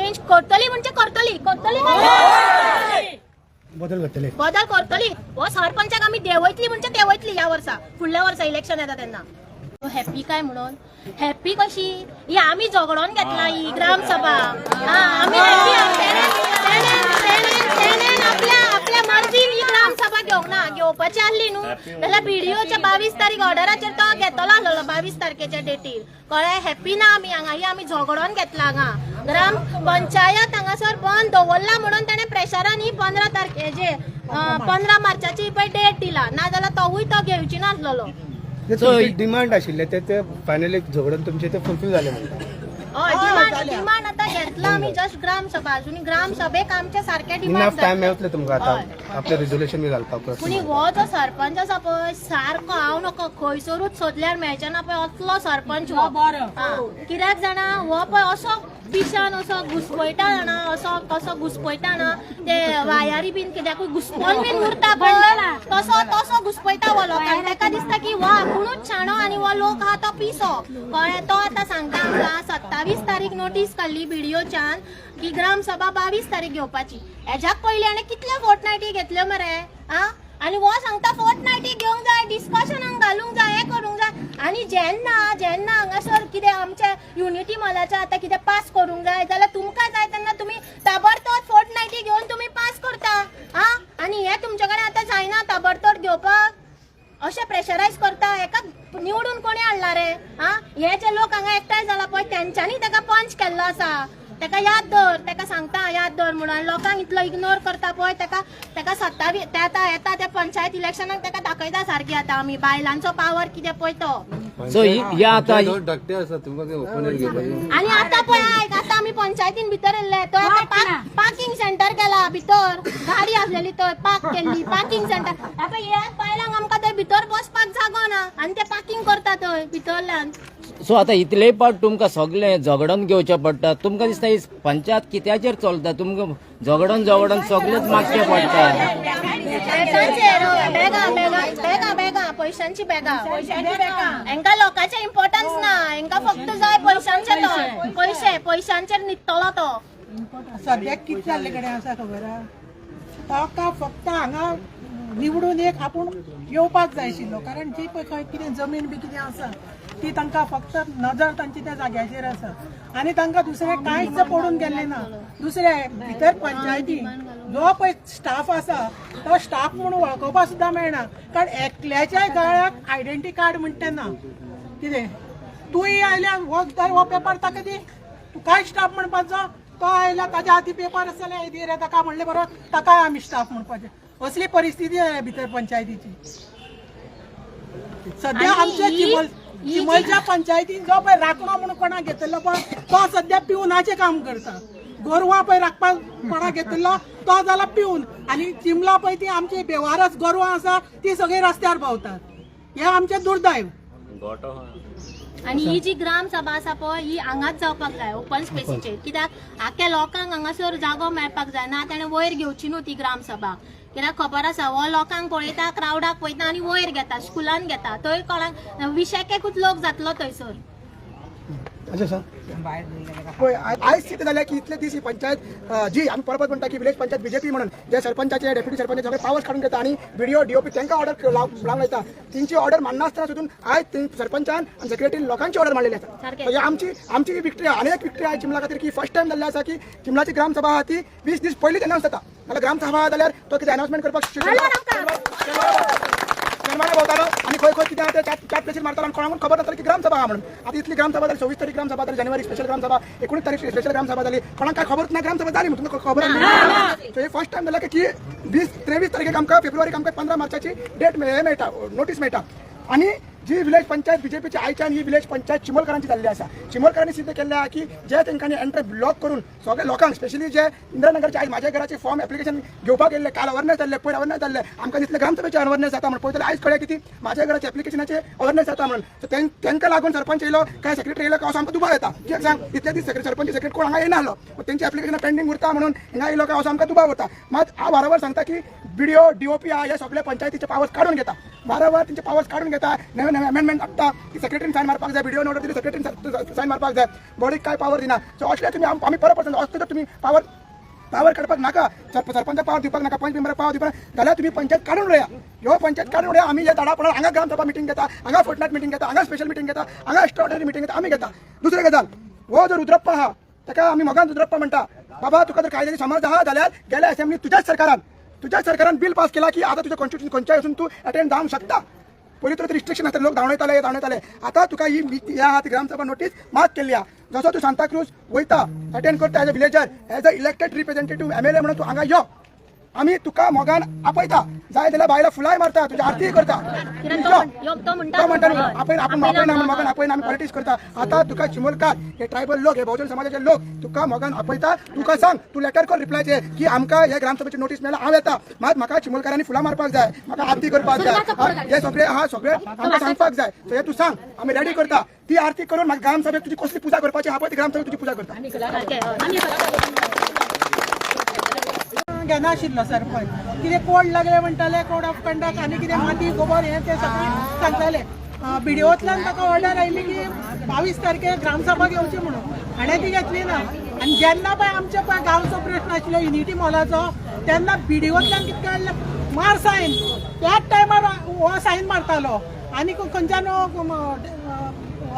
Change करतली म्हणजे करतली बदल करतली हो सरपंचाक आम्ही देवयतली म्हणजे देवयतली या वर्सा फुडल्या वर्सा इलेक्शन येता तेन्ना हॅपी काय म्हणून हॅपी कशी ही आम्ही झगडून घेतला ही ग्रामसभा आम्ही आपल्या मर्जीन ही ग्रामसभा घेवंक ना घेवपाची आसली न्हू जाल्यार व्हिडिओच्या 22 तारीख ऑर्डराचेर तो घेतलो आसलो 22 तारखेच्या डेटीर कळ्ळें हॅपी ना आमी हांगा ही आमी झगडून घेतला हांगा ग्राम पंचायत हांगासर बंद दवरला म्हणून ताणें प्रेशरान ही 15 तारखेचे 15 मार्चाची पळय डेट दिला नाजाल्यार तोवूय तो घेवची नासलो डिमांड आशिल्ले ते फायनली झगडून तुमचे ते फुलफिल झाले डिमांड आता घेतला आम्ही जस्ट ग्रामसभा अजून ग्रामसभेक आमच्या सारख्या डिमांड टाइम मेळटले तुमकां आता आपले रिझोल्यूशन बी घालपाक पुणी हो जो सरपंच आसा पळय सारको हांव नको खंयसरूच सोदल्यार मेळचे ना पळय असलो सरपंच हो कित्याक जाणा हो पळय असो पिशान असो घुसपयता जाणा असो कसो घुसपयता ना ते वायारी बीन कित्याकूय घुसपोन बीन उरता पळय तसो घुसपयता हो लोकांक ताका दिसता की हो आपुणूच शाणो आनी हो लोक हा तो पिसो कळ्ळें तो आतां सांगता आमकां 27 तारीख नोटीस काडली व्हिडिओच्यान की ग्रामसभा 22 तारीख घेवपाची हेज्याक पयलीं आनी कितल्यो फोर्टनायटी घेतल्यो मरे आनी हो सांगता फोर्टनायटी घेवंक जाय डिस्कशनाक घालूंक जाय हें करूंक जाय आनी जेन्ना हांगासर कितें आमच्या युनिटी मॉलाच्या आतां कितें पास करूंक जाय जाल्यार तुमकां जाय तेन्ना तुमी ताबडतोब फोर्टनायटी घेवन तुमी पास करता आनी हें तुमचे कडेन आतां जायना ताबडतोब घेवपाक अशें प्रेशरायज करता हेका निवडून कोणी हाडला रे हे जे लोक हांगा एकठांय जाला पळय तेंच्यांनी ताका पंच केल्लो आसा ताका याद दवर ताका सांगता याद दवर म्हणून लोकांक इतलो इग्नोर करता पळय ताका 27 येता त्या पंचायत इलेक्शनाक ताका दाखयता सारकी आता आमी बायलांचो पावर कितें पळय तो सो या आता धाकटे आसा तुमकां ओपनर घेवपाक आनी आतां पळय आयक आतां आमी पंचायतीन भितर येयले तो पार्किंग सेंटर केला भितर गाडी आसलेली थंय पार्क केल्ली पार्किंग सेंटर आतां ह्या बायलांक आमकां थंय भितर बसपाक जागो ना आनी ते पार्किंग करता थंय भितरल्यान सो आता इतले पाट तुमकां सगळे झगडून घेवचे पडटा तुमकां दिसता ही पंचायत कित्याचेर चलता तुमकां झगडून सगळेच मागचे पडटा बेगा पैशांची बेगा हेंका लोकांचे इम्पॉर्टन्स ना हेंका फक्त जाय पैशांचे तो पैशांचेर न्हिदतलो तो सद्याक कितें जाल्ले कडेन आसा खबर आहा ताका फक्त हांगा निवडून एक आपूण येवपाक जाय आशिल्लो कारण जी पळय खंय कितें जमीन बी कितें आसा ती तांकां फक्त नजर तांची त्या जाग्याचेर आसा आनी तांकां दुसरें कांयच पडून गेल्लें ना दुसरें भितर पंचायतीन जो पळय स्टाफ आसा तो स्टाफ म्हणून वळखोवपाक सुद्दां मेळना कारण एकल्याच्या गळ्याक आयडेंटिटी कार्ड म्हणटा ना कितें तूंय आयल्यार हो पेपर ताका दी तूं कांय स्टाफ म्हणपाचो तो आयला ताज्या हाती पेपर आसले हें रे ताका म्हणलें बरोबर ताकाय आमी स्टाफ म्हणपाचें असली परिस्थिती आहे भितर पंचायतीची सध्या आमच्या चिमलच्या पंचायतीन जो पळय राखणो म्हणून कोणाक घेतलो पळय तो सध्या पिवनाचें काम करता गोरवां पळय राखपाक कोणाक घेतलो तो जाला पिवन आनी चिमला पळय ती आमची बेवारस गोरवां आसा ती सगळी रस्त्यार भोंवतात हें आमचें दुर्दैव आणि ही जी ग्रामसभा आसा पळय ही हांगाच जावपाक जाय ओपन स्पेसीचेर कित्याक आख्या लोकांक हांगासर जागो मेळपाक जाय ना ताणें वयर घेवची न्हू ती ग्रामसभा कित्याक खबर आसा हो लोकांक पळयता क्रावडाक पळयता आनी वयर घेता स्कुलान घेता थंय कोणाक विशेकूच लोक जातलो थंयसर अच्छा सर पळय आयज कितें जालें की इतले दीस ही पंचायत जी आमी परत म्हणटा की विलेज पंचायत बीजेपी म्हणून जे सरपंचाचे डेप्युटी सरपंच सगळे पावर्स काढून घेता आणि व्हिडिओ डीओपी तांकां ऑर्डर लावंक लायता तेंची ऑर्डर माननासतना सुद्दां आयज सरपंचान आनी सेक्रेटरीन लोकांची ऑर्डर मारलेली आसा आमची विक्ट्री अनेक विक्ट्री आयज चिमला खातीर की फर्स्ट टायम जाल्लें आसा की चिमलाची ग्रामसभा आहा ती 20 दीस पयलींच अनावन्स जाता नाल्यार ग्रामसभा जाल्यार तो कितें अनावन्समेंट करपाक भोंवतालो आनी खंय खंय कितें आहा ते चार प्लेसीर मारतालो आनी कोणाक खबर नासताली की ग्रामसभा आहा म्हणून आतां इतली ग्रामसभा जाली 26 तारीख ग्रामसभा जाली जानेवारी स्पेशल ग्रामसभा 19 तारीख स्पेशल ग्रामसभा जाली कोणाक काय खबर ना ग्रामसभा जाली म्हणून तुमकां खबर ना सो हे फर्स्ट टायम जाला की 23 तारखेक आमकां फेब्रुवारीक आमकां 15 मार्चाची डेट मेळटा नोटीस मेळटा आनी जी विलेज पंचायत बीजेपीची आयच्यान ही विलेज पंचायत चिमलकरांची जाल्ली आसा चिमलकरांनी सिद्ध केल्लें आहा की जे तेंच्यांनी एंट्री ब्लॉक करून सगळे लोकांक स्पेशली जे इंद्रनगरचे आयज म्हाज्या घराचे फॉर्म एप्लिकेशन घेवपाक गेल्ले काल अवेरनेस जाल्ले पयर अवेरनेस जाल्ले आमकां दिसलें ग्रामसभेचे अवेरनेस जाता म्हणून पळयतले आयज कळ्ळें की ती म्हाज्या घराचे एप्लिकेशनाचे अवेरनेस जाता म्हणून सो तांकां लागून सरपंच येयलो काय सेक्रेटरी येयलो काय असो आमकां दुबाव येता कित्याक सांग इतले दीस सरपंच सेक्रेटरी कोण हांगा येनाहलो तेंची एप्लिकेशन पेंडींग उरता म्हणून हिंगा येयलो काय असो आमकां दुबाव उरता मात हांव वारंवार सांगता की व्हिडिओ डीओपी आहा हे सगळे पंचायतीचे पावर्स काडून घेता वारंवार त्यांचे पावर्स काढून घेता, नवे नवे अमेंडमेंट हाडटा की सेक्रेटरीन सायन मारपाक जाय, व्हिडिओ नोट दिली सेक्रेटरीन सायन मारपाक जाय, बॉडीक काय पावर दिना. सो असले तुम्ही आम्ही परत असले तर तुम्ही पावर काढपाक नाका, सरपंचाक पावर दिवपाक नाका, पंच मेंबराक पावर दिवपाक जाल्यार तुम्ही पंचायत काढून उडया. ह्यो पंचायत काढून उडया. आम्ही जे धाडापणान हांगा ग्रामसभा मिटींग घेता, हांगा फोर्टनायट मिटींग घेता, हांगा स्पेशल मिटींग घेता, हांगा एक्स्ट्राऑर्डिनरी मिटींग घेता, आम्ही घेता. दुसरी गजाल, हो जो रुद्रप्पा आहा ताका आम्ही मोगान रुद्रप्पा म्हणटा. बाबा तुका जर कायद्याची समज आहा जाल्यार गेल्या असेंब्लीत तुझ्याच सरकारान बिल पास केला की आता तुझ्या कॉन्स्टिट्यूशन खंयच्याय वचून तू अटेंड जावंक शकता. पयलीं तर रिस्ट्रिक्शन आसता, लोक धांवडायताले. आता तुका ही ह्या ग्रामसभा नोटीस मार्क केल्ली आहा. जसो तू सांताक्रूज वयता अटेंड करता as a villager, as a elected representative MLA म्हणून तू हांगा यो. आम्ही तुका मोगान आपयता, जाय जाल्यार बायला फुलाय मारता, तुझी आरती करता. तो म्हणटा आपण मोगान आपयना आम्ही पॉलिटिक्स करता. आता तुका चिमोलकार हे ट्रायबल लोक, हे बहुजन समाजाचे लोक तुका मोगान आपयता. तुका सांग, तू लेटर कर रिप्लायचे की आमकां हे ग्रामसभेची नोटीस मेळ्ळा, हांव येता. मात म्हाका चिमोलकारांनी फुलां मारपाक जाय, म्हाका आरती करपाक जाय, हे सगळे आमकां सांगपाक जाय. सो हे तू सांग, आम्ही रेडी करता. ती आरती करून म्हाका ग्रामसभेक तुजी कसली पुजा करपाची आहा पळय, ती ग्रामसभेक तुजी पुजा करता. घेनाशिल्लो सरपंच, कितें कोड लागले म्हणटाले, कोड ऑफ कंडक्ट आनी कितें माती गोबर हे ते सगळें सांगताले. बिडिओतल्यान ताका ऑर्डर आयली की 22 तारखेक ग्रामसभा घेवची म्हणून, हाणें ती घेतली ना. आनी जेन्ना पळय आमच्या पळय गांवचो प्रश्न आशिल्लो युनिटी मॉलाचो, तेन्ना बिडिओतल्यान कितें काडलें, मार सायन. त्याच टायमार हो सायन मारतालो आनी खंयच्यान हो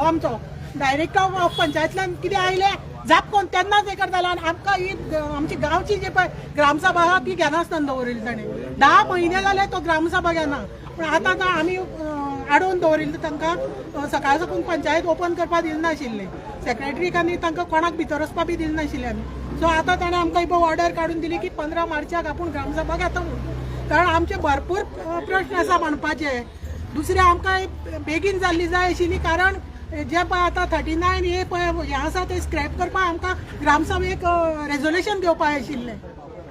आमचो डायरेक्टर ऑफ पंचायतल्यान कितें आयले जाप कोण तेन्नाच हे करतालो. आनी आमकां ही आमची गांवची जी पळय ग्रामसभा आहा ती घेनासतना दवरिल्ली ताणें. 10 म्हयने जाले तो ग्रामसभा घेना. पूण आतां आमी आडोवन दवरिल्लें तांकां. सकाळ साकून पंचायत ओपन करपाक दिले नाशिल्ले सेक्रेटरीक, आनी तांकां कोणाक भितर वचपाक बी दिले नाशिल्ले आमी. सो आतां ताणें आमकां ही ऑर्डर काडून दिली की 15 मार्चाक आपूण ग्रामसभा घेता म्हणून. कारण आमचे भरपूर प्रश्न आसा मांडपाचे. दुसरे आमकां बेगीन जाल्ली जाय आशिल्ली, कारण जे पळय आतां 39 हे पळय हे आसा ते स्क्रॅप करपाक आमकां ग्रामसभेक रेजोल्युशन घेवपाक आशिल्लें.